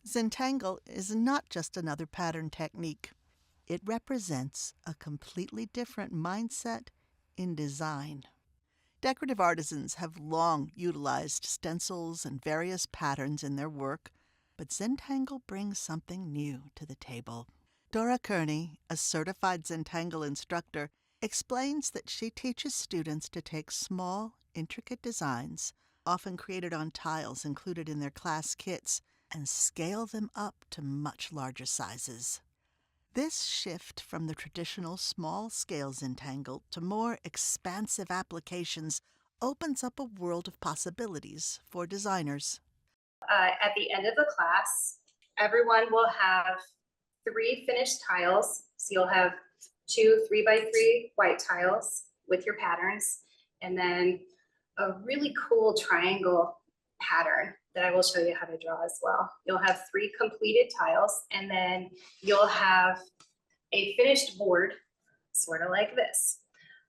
Zentangle is not just another pattern technique. It represents a completely different mindset in design. Decorative artisans have long utilized stencils and various patterns in their work, but Zentangle brings something new to the table. Dora Kearney, a certified Zentangle instructor, explains that she teaches students to take small, intricate designs, often created on tiles included in their class kits, and scale them up to much larger sizes. This shift from the traditional small-scale Zentangle to more expansive applications opens up a world of possibilities for designers. At the end of the class, everyone will have 3 finished tiles. So you'll have 2 3x3 white tiles with your patterns, and then a really cool triangle pattern that I will show you how to draw as well. You'll have 3 completed tiles, and then you'll have a finished board, sort of like this.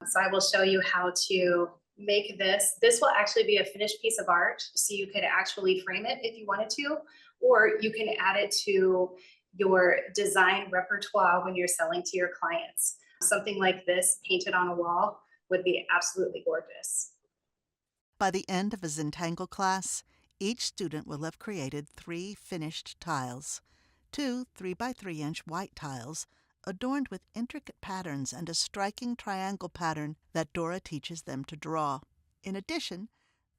So I will show you how to make this. This will actually be a finished piece of art, so you could actually frame it if you wanted to, or you can add it to your design repertoire when you're selling to your clients. Something like this painted on a wall would be absolutely gorgeous. By the end of a Zentangle class, each student will have created 3 finished tiles, 2 3x3-inch white tiles adorned with intricate patterns and a striking triangle pattern that Dora teaches them to draw. In addition,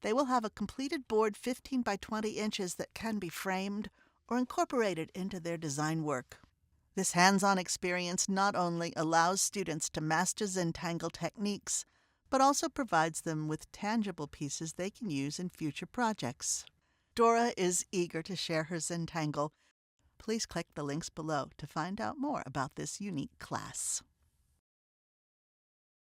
they will have a completed board 15 by 20 inches that can be framed or incorporated into their design work. This hands-on experience not only allows students to master Zentangle techniques, but also provides them with tangible pieces they can use in future projects. Dora is eager to share her Zentangle. Please click the links below to find out more about this unique class.